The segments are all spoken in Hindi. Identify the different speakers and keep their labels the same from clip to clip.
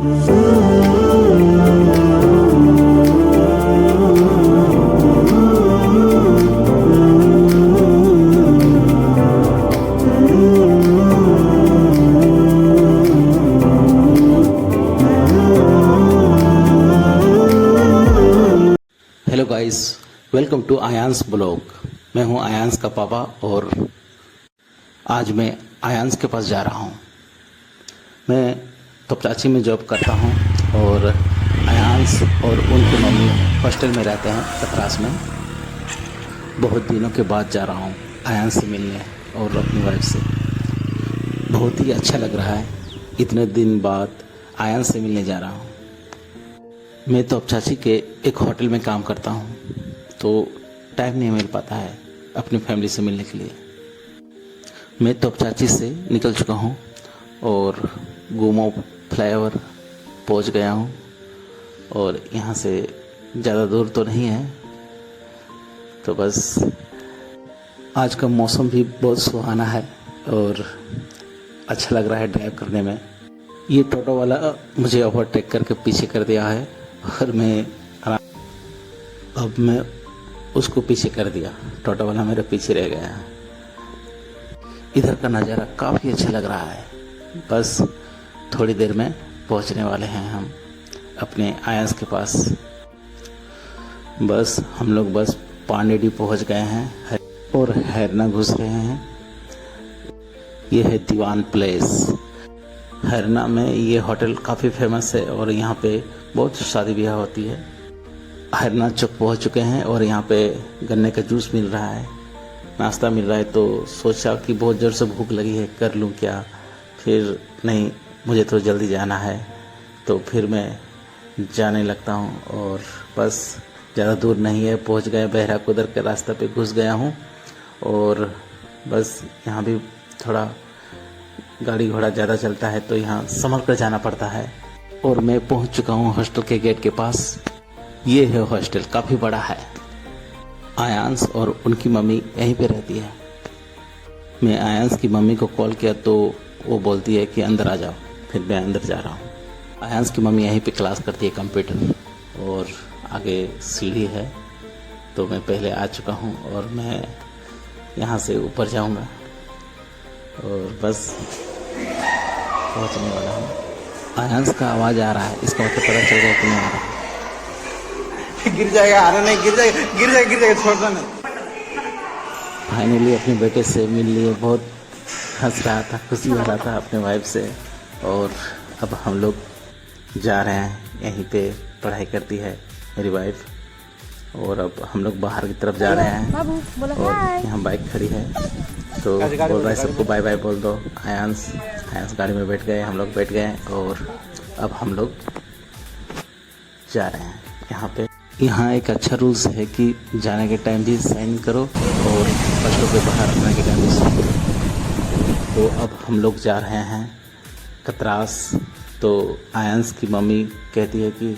Speaker 1: Hello guys, welcome to Ayaan's blog. मैं हूं आयांस का पापा और आज मैं आयांस के पास जा रहा हूं। मैं तोपचाची में जॉब करता हूं और आयांस और उनकी मम्मी हॉस्टल में रहते हैं कतरास में। बहुत दिनों के बाद जा रहा हूं आयांस से मिलने और अपनी वाइफ से। बहुत ही अच्छा लग रहा है, इतने दिन बाद आयांस से मिलने जा रहा हूं। मैं तो अब चाची के एक होटल में काम करता हूँ, तो टाइम नहीं मिल पाता है अपनी फैमिली से मिलने के लिए। मैं तो अब चाची से निकल चुका हूँ और गोमो फ्लाईओवर पहुँच गया हूँ और यहाँ से ज़्यादा दूर तो नहीं है। तो बस आज का मौसम भी बहुत सुहाना है और अच्छा लग रहा है ड्राइव करने में। ये टोटो वाला मुझे ओवरटेक करके पीछे कर दिया है और अब मैं उसको पीछे कर दिया। टोटो वाला मेरे पीछे रह गया। इधर का नज़ारा काफ़ी अच्छा लग रहा है। बस थोड़ी देर में पहुंचने वाले हैं हम अपने आयांस के पास। बस हम लोग बस पांडेडी पहुंच गए हैं और हैरना घुस रहे हैं। ये है दीवान प्लेस। हैरना में ये होटल काफ़ी फेमस है और यहाँ पे बहुत शादी ब्याह होती है। हैरना चौक पहुँच चुके हैं और यहाँ पे गन्ने का जूस मिल रहा है, नाश्ता मिल रहा है। तो सोचा कि बहुत ज़ोर से भूख लगी है, कर लूँ क्या। फिर नहीं, मुझे तो जल्दी जाना है, तो फिर मैं जाने लगता हूँ। और बस ज़्यादा दूर नहीं है, पहुँच गए। बहरा कुदर के रास्ते पे घुस गया हूँ और बस यहाँ भी थोड़ा गाड़ी घोड़ा ज़्यादा चलता है तो यहाँ संभल कर जाना पड़ता है। और मैं पहुँच चुका हूँ हॉस्टल के गेट के पास। ये है हॉस्टल, काफ़ी बड़ा है। आयांस और उनकी मम्मी यहीं पे रहती है। मैं आयांस की मम्मी को कॉल किया तो वो बोलती है कि अंदर आ जाओ। फिर मैं अंदर जा रहा हूँ। आयांस की मम्मी यहीं पे क्लास करती है कंप्यूटर और आगे सीढ़ी है। तो मैं पहले आ चुका हूँ और मैं यहाँ से ऊपर जाऊँगा और बस पहुँचने वाला हूँ। आयांस का आवाज़ आ रहा है, इसका मतलब पता चल गया कि नहीं आ रहा है।
Speaker 2: गिर जाएगा, अरे नहीं गिर जाएगा, गिर जाएगा, गिर जाएगा, छोड़ना नहीं।
Speaker 1: फाइनली अपने बेटे से मिल लिए। बहुत हंस रहा था, खुशी हो रहा था अपने वाइफ से। और अब हम लोग जा रहे हैं, यहीं पे पढ़ाई करती है मेरी वाइफ। और अब हम लोग बाहर की तरफ जा रहे हैं और यहाँ बाइक खड़ी है तो बोल रहा है सबको बाय बाय बोल दो। आयांस गाड़ी में बैठ गए, हम लोग बैठ गए और अब हम लोग जा रहे हैं यहाँ पे। यहाँ एक अच्छा रूल्स है कि जाने के टाइम भी साइन करो और बच्चों के बाहर रखने के टाइम भी साइन करो। तो अब हम लोग जा रहे हैं कतरास। तो आयांस की मम्मी कहती है कि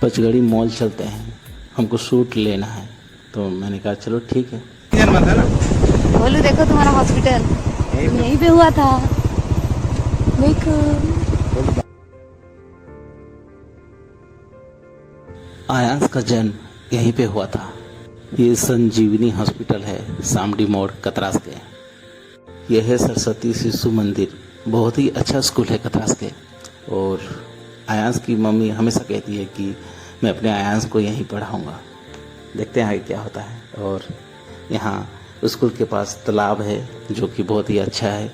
Speaker 1: पचगड़ी मॉल चलते हैं, हमको सूट लेना है। तो मैंने कहा चलो ठीक है।
Speaker 3: बोलू देखो तुम्हारा हॉस्पिटल यहीं पे हुआ था, देखो।
Speaker 1: आयांस का जन्म यहीं पे हुआ था। ये संजीवनी हॉस्पिटल है, सामडी मोड़ कतरास के। यह है सरस्वती शिशु मंदिर, बहुत ही अच्छा स्कूल है कतरास के। और आयांस की मम्मी हमेशा कहती है कि मैं अपने आयांस को यहीं पढ़ाऊँगा। देखते हैं आगे क्या होता है। और यहाँ स्कूल के पास तालाब है जो कि बहुत ही अच्छा है।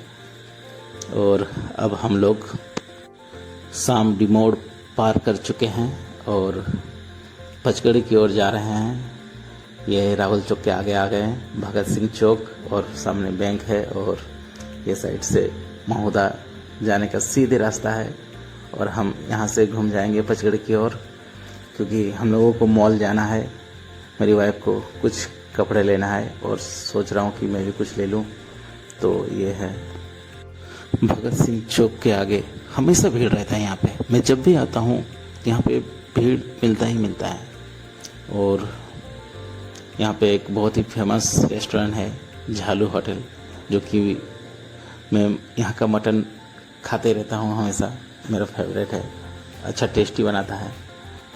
Speaker 1: और अब हम लोग सामडी मोड़ पार कर चुके हैं और पचगड़ी की ओर जा रहे हैं। यह राहुल चौक के आगे आ गए हैं, भगत सिंह चौक, और सामने बैंक है। और ये साइड से महोदा जाने का सीधे रास्ता है। और हम यहाँ से घूम जाएंगे पचगड़ी की ओर, क्योंकि हम लोगों को मॉल जाना है। मेरी वाइफ को कुछ कपड़े लेना है और सोच रहा हूँ कि मैं भी कुछ ले लूँ। तो ये है भगत सिंह चौक के आगे। हमेशा भीड़ रहता है यहाँ पे। मैं जब भी आता हूँ यहाँ पे भीड़ मिलता ही मिलता है। और यहाँ पे एक बहुत ही फेमस रेस्टोरेंट है, झालू होटल, जो कि मैं यहाँ का मटन खाते रहता हूँ हमेशा। मेरा फेवरेट है, अच्छा टेस्टी बनाता है।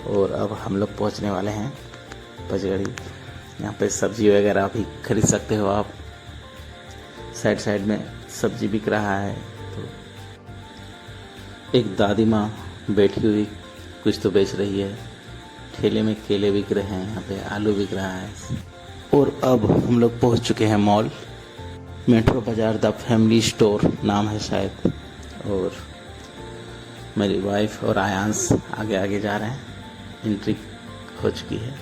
Speaker 1: और अब हम लोग पहुंचने वाले हैं पचगड़ी। यहाँ पे सब्जी वगैरह भी खरीद सकते हो आप। साइड में सब्जी बिक रहा है। तो एक दादी माँ बैठी हुई कुछ तो बेच रही है। ठेले में केले बिक रहे हैं, यहाँ पे आलू बिक रहा है। और अब हम लोग पहुँच चुके हैं मॉल, मेट्रो बाज़ार द फैमिली स्टोर नाम है शायद। और मेरी वाइफ और आयांश आगे आगे जा रहे हैं। एंट्री हो चुकी है।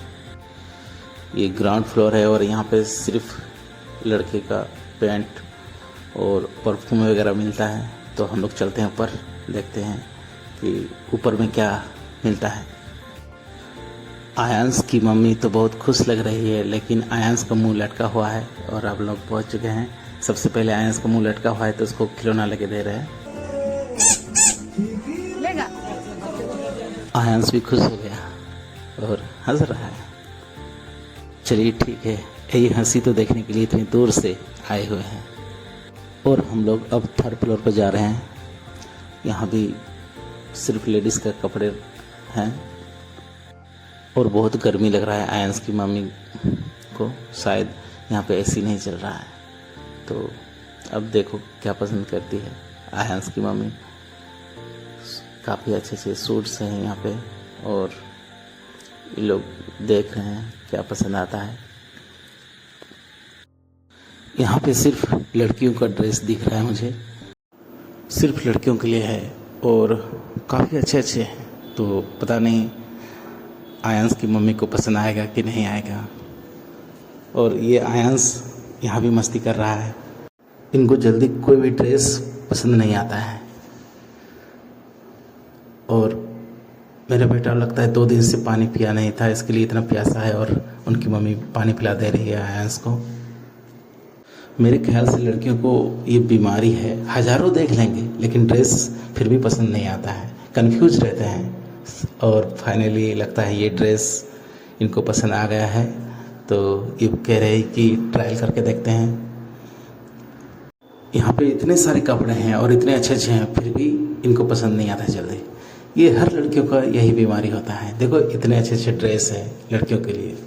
Speaker 1: ये ग्राउंड फ्लोर है और यहाँ पे सिर्फ लड़के का पैंट और परफ्यूम वगैरह मिलता है। तो हम लोग चलते हैं ऊपर, देखते हैं कि ऊपर में क्या मिलता है। आयांश की मम्मी तो बहुत खुश लग रही है, लेकिन आयांश का मुंह लटका हुआ है। और अब लोग पहुँच चुके हैं। सबसे पहले आयांश का मुंह लटका हुआ है तो उसको खिलौना लेके दे रहे हैं। आयांश भी खुश हो गया और हंस रहा है। चलिए ठीक है, यही हंसी तो देखने के लिए इतनी दूर से आए हुए हैं। और हम लोग अब 3rd फ्लोर पर जा रहे हैं। यहाँ भी सिर्फ लेडीज़ का कपड़े हैं और बहुत गर्मी लग रहा है आयांश की मम्मी को। शायद यहाँ पे एसी नहीं चल रहा है। तो अब देखो क्या पसंद करती है आयांश की मम्मी। काफ़ी अच्छे सूट्स हैं यहाँ पे और ये लोग देख रहे हैं क्या पसंद आता है। यहाँ पे सिर्फ लड़कियों का ड्रेस दिख रहा है मुझे, सिर्फ लड़कियों के लिए है और काफ़ी अच्छे हैं। तो पता नहीं आयांश की मम्मी को पसंद आएगा कि नहीं आएगा। और ये आयांश यहाँ भी मस्ती कर रहा है। इनको जल्दी कोई भी ड्रेस पसंद नहीं आता है। और मेरा बेटा लगता है 2 दिन से पानी पिया नहीं था, इसके लिए इतना प्यासा है। और उनकी मम्मी पानी पिला दे रही है आयांश को। मेरे ख्याल से लड़कियों को ये बीमारी है, हज़ारों देख लेंगे लेकिन ड्रेस फिर भी पसंद नहीं आता है, कंफ्यूज रहते हैं। और फाइनली लगता है ये ड्रेस इनको पसंद आ गया है। तो ये कह रहे हैं कि ट्रायल करके देखते हैं। यहाँ पे इतने सारे कपड़े हैं और इतने अच्छे हैं, फिर भी इनको पसंद नहीं आता जल्दी। ये हर लड़कियों का यही बीमारी होता है। देखो इतने अच्छे ड्रेस हैं लड़कियों के लिए।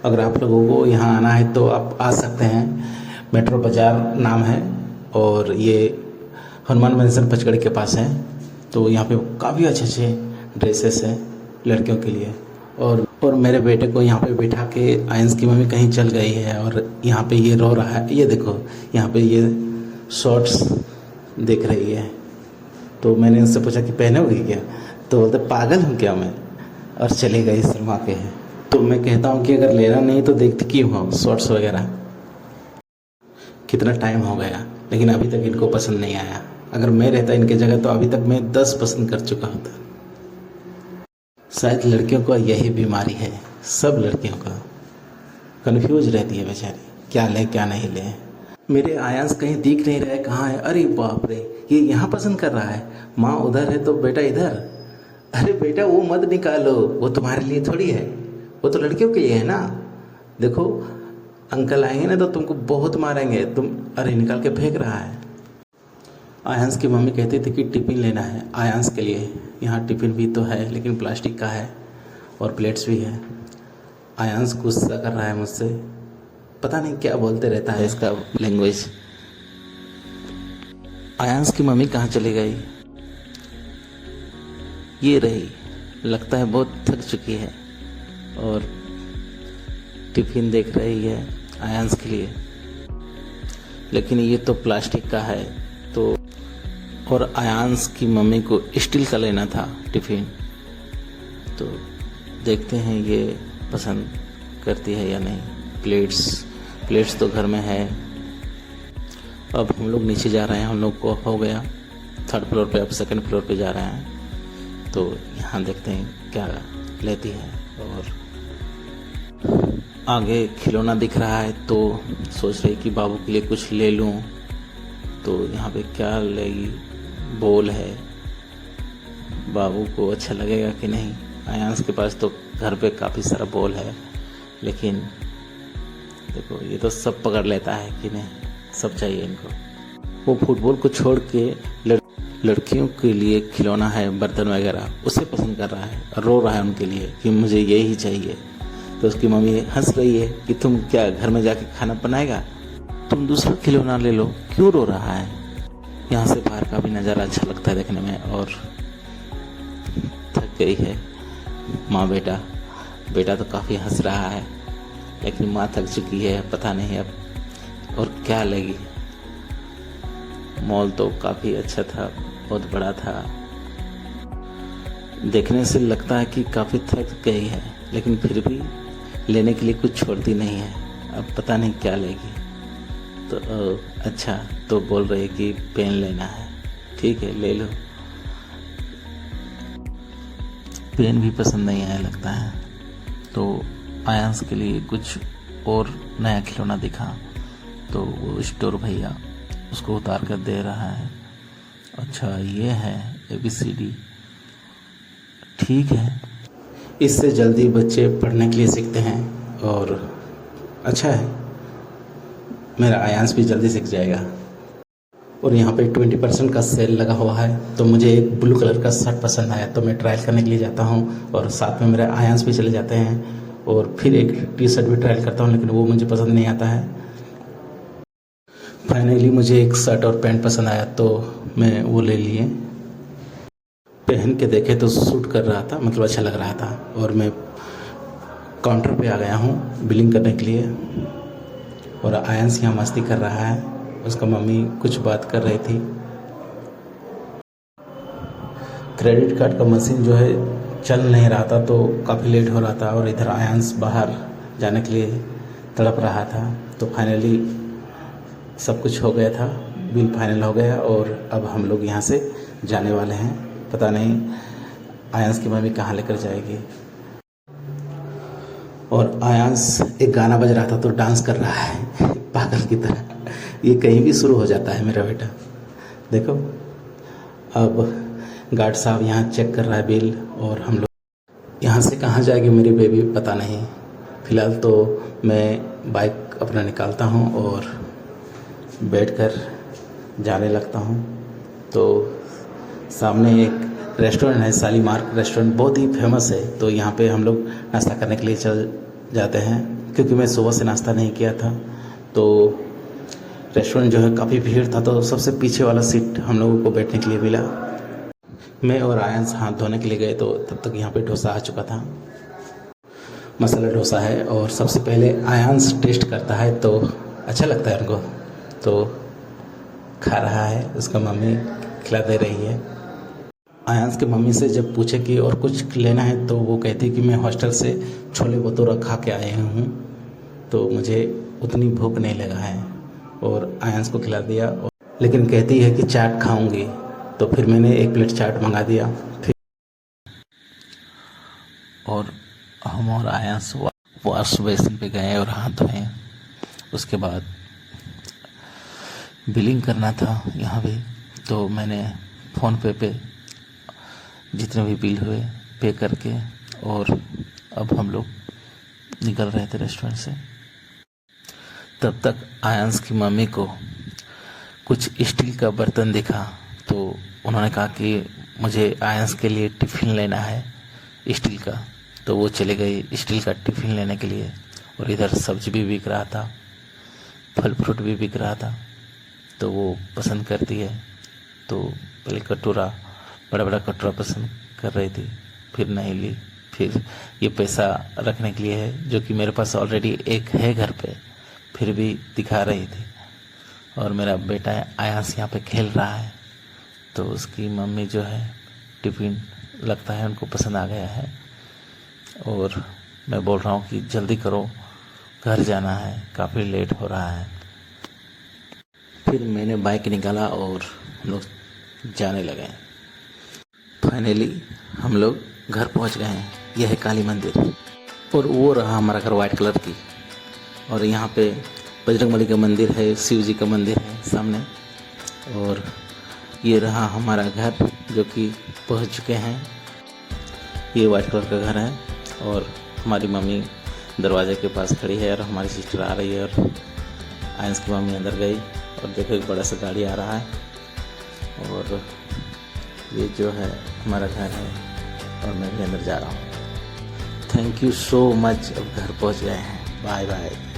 Speaker 1: अगर आप लोगों को यहाँ आना है तो आप आ सकते हैं। मेट्रो बाज़ार नाम है और ये हनुमान मंदिर पचगड़ी के पास है। तो यहाँ पे काफ़ी अच्छे ड्रेसेस हैं लड़कियों के लिए। और मेरे बेटे को यहाँ पे बिठा के आयांश की मम्मी कहीं चल गई है और यहाँ पे ये रो रहा है। ये देखो यहाँ पे ये शॉर्ट्स देख रही है। तो मैंने उनसे पूछा कि पहनोगी क्या, तो बोलते पागल हूँ क्या मैं, और चले गई शर्मा के हैं। तो मैं कहता हूँ कि अगर लेना नहीं तो देखती क्यों हो शॉर्ट्स वगैरह। कितना टाइम हो गया लेकिन अभी तक इनको पसंद नहीं आया। अगर मैं रहता इनके जगह तो अभी तक मैं 10 पसंद कर चुका होता। शायद लड़कियों का यही बीमारी है, सब लड़कियों का कंफ्यूज रहती है बेचारी, क्या ले क्या नहीं ले। मेरे आयांश कहीं दिख नहीं रहा है, कहाँ है? अरे बाप रे, ये यहाँ पसंद कर रहा है। माँ उधर है तो बेटा इधर। अरे बेटा वो मत निकालो, वो तुम्हारे लिए थोड़ी है, वो तो लड़कियों के लिए है ना। देखो अंकल आएंगे ना तो तुमको बहुत मारेंगे तुम। अरे निकाल के फेंक रहा है। आयांश की मम्मी कहती थी कि टिफ़िन लेना है आयांश के लिए। यहाँ टिफ़िन भी तो है लेकिन प्लास्टिक का है और प्लेट्स भी है। आयांश गुस्सा कर रहा है मुझसे, पता नहीं क्या बोलते रहता है इसका लैंग्वेज। आयांश की मम्मी कहाँ चली गई? ये रही, लगता है बहुत थक चुकी है और टिफ़िन देख रही है आयांश के लिए। लेकिन ये तो प्लास्टिक का है। तो और आयांश की मम्मी को स्टील का लेना था टिफ़िन। तो देखते हैं ये पसंद करती है या नहीं। प्लेट्स तो घर में है। अब हम लोग नीचे जा रहे हैं। हम लोग को हो गया 3rd फ्लोर पे, अब 2nd फ्लोर पे जा रहे हैं। तो यहाँ देखते हैं क्या लेती है। और आगे खिलौना दिख रहा है तो सोच रही कि बाबू के लिए कुछ ले लूँ। तो यहाँ पे क्या लेगी? बॉल है, बाबू को अच्छा लगेगा कि नहीं। आयांश के पास तो घर पे काफ़ी सारा बॉल है, लेकिन देखो ये तो सब पकड़ लेता है कि नहीं, सब चाहिए इनको। वो फुटबॉल को छोड़ के लड़कियों के लिए खिलौना है, बर्तन वगैरह, उसे पसंद कर रहा है और रो रहा है उनके लिए कि मुझे यही चाहिए। तो उसकी मम्मी हंस रही है कि तुम क्या घर में जाके खाना बनाएगा, तुम दूसरा खिलौना ले लो, क्यों रो रहा है। यहाँ से बाहर का भी नज़ारा अच्छा लगता है देखने में। और थक गई है माँ बेटा। बेटा तो काफ़ी हंस रहा है, लेकिन माँ थक चुकी है, पता नहीं अब और क्या लेगी। मॉल तो काफ़ी अच्छा था, बहुत बड़ा था, देखने से लगता है कि काफ़ी थक गई है, लेकिन फिर भी लेने के लिए कुछ छोड़ती नहीं है। अब पता नहीं क्या लेगी। तो अच्छा, तो बोल रही है कि पेन लेना है, ठीक है ले लो। पेन भी पसंद नहीं आया लगता है। तो आयांस के लिए कुछ और नया खिलौना दिखा, तो वो स्टोर भैया उसको उतार कर दे रहा है। अच्छा ये है ABCD, ठीक है। इससे जल्दी बच्चे पढ़ने के लिए सीखते हैं और अच्छा है, मेरा आयांस भी जल्दी सीख जाएगा। और यहाँ पे 20% का सेल लगा हुआ है, तो मुझे एक ब्लू कलर का शर्ट पसंद आया, तो मैं ट्रायल करने के लिए जाता हूँ और साथ में मेरे आयांस भी चले जाते हैं। और फिर एक टी-शर्ट भी ट्रायल करता हूँ, लेकिन वो मुझे पसंद नहीं आता है। फाइनली मुझे एक शर्ट और पैंट पसंद आया, तो मैं वो ले लिए। पहन के देखे तो सूट कर रहा था, मतलब अच्छा लग रहा था। और मैं काउंटर पे आ गया हूँ बिलिंग करने के लिए, और आयांस यहाँ मस्ती कर रहा है, उसका मम्मी कुछ बात कर रही थी। क्रेडिट कार्ड का मशीन जो है चल नहीं रहा था, तो काफ़ी लेट हो रहा था, और इधर आयांस बाहर जाने के लिए तड़प रहा था। तो फाइनली सब कुछ हो गया था, बिल फाइनल हो गया, और अब हम लोग यहाँ से जाने वाले हैं। पता नहीं आयांस की मम्मी कहाँ लेकर जाएगी। और आयांस एक गाना बज रहा था तो डांस कर रहा है पागल की तरह। ये कहीं भी शुरू हो जाता है मेरा बेटा। देखो अब गार्ड साहब यहाँ चेक कर रहा है बिल, और हम लोग यहाँ से कहाँ जाएगी मेरी बेबी पता नहीं। फ़िलहाल तो मैं बाइक अपना निकालता हूँ और बैठकर जाने लगता हूँ। तो सामने एक रेस्टोरेंट है, शालीमार रेस्टोरेंट, बहुत ही फेमस है। तो यहाँ पे हम लोग नाश्ता करने के लिए चल जाते हैं, क्योंकि मैं सुबह से नाश्ता नहीं किया था। तो रेस्टोरेंट जो है काफ़ी भीड़ था, तो सबसे पीछे वाला सीट हम लोगों को बैठने के लिए मिला। मैं और आयांस हाथ धोने के लिए गए, तो तब तक यहाँ पे डोसा आ चुका था। मसाला डोसा है, और सबसे पहले आयांस टेस्ट करता है, तो अच्छा लगता है उनको, तो खा रहा है, उसका मम्मी खिला दे रही है। आयांस की मम्मी से जब पूछे कि और कुछ लेना है, तो वो कहती कि मैं हॉस्टल से छोले भटूरा खा के आए हूँ, तो मुझे उतनी भूख नहीं लगा है, और आयांस को खिला दिया। लेकिन कहती है कि चाट खाऊंगी, तो फिर मैंने एक प्लेट चाट मंगा दिया। फिर और हम और आयांस वॉश बेसिन पे गए और हाथ धोए। उसके बाद बिलिंग करना था यहाँ भी, तो मैंने फ़ोन पे जितने भी बिल हुए पे करके, और अब हम लोग निकल रहे थे रेस्टोरेंट से। तब तक आयांस की मम्मी को कुछ स्टील का बर्तन दिखा, तो उन्होंने कहा कि मुझे आयांस के लिए टिफ़िन लेना है स्टील का। तो वो चले गए स्टील का टिफ़िन लेने के लिए। और इधर सब्जी भी बिक रहा था, फल फ्रूट भी बिक रहा था, तो वो पसंद करती है, तो पहले कटोरा, बड़ा बड़ा कटोरा पसंद कर रही थी, फिर नहीं ली। फिर ये पैसा रखने के लिए है, जो कि मेरे पास ऑलरेडी एक है घर पे, फिर भी दिखा रही थी। और मेरा बेटा आयांस यहाँ पे खेल रहा है, तो उसकी मम्मी जो है टिफ़िन लगता है उनको पसंद आ गया है। और मैं बोल रहा हूँ कि जल्दी करो, घर जाना है, काफ़ी लेट हो रहा है। फिर मैंने बाइक निकाला और हम लोग जाने लगे। फाइनली हम लोग घर पहुँच गए हैं। यह है काली मंदिर, और वो रहा हमारा घर वाइट कलर की। और यहाँ पे बजरंगबली का मंदिर है, शिव जी का मंदिर है सामने। और ये रहा हमारा घर, जो कि पहुँच चुके हैं। ये वाइट कलर का घर है, और हमारी मम्मी दरवाजे के पास खड़ी है, और हमारी सिस्टर आ रही है, और आयंस की मम्मी अंदर गई और देखो एक बड़ा सा गाड़ी आ रहा है और ये जो है हमारा घर है और मैं भी अंदर जा रहा हूँ। Thank you so much. अब घर पहुँच गए हैं। Bye bye.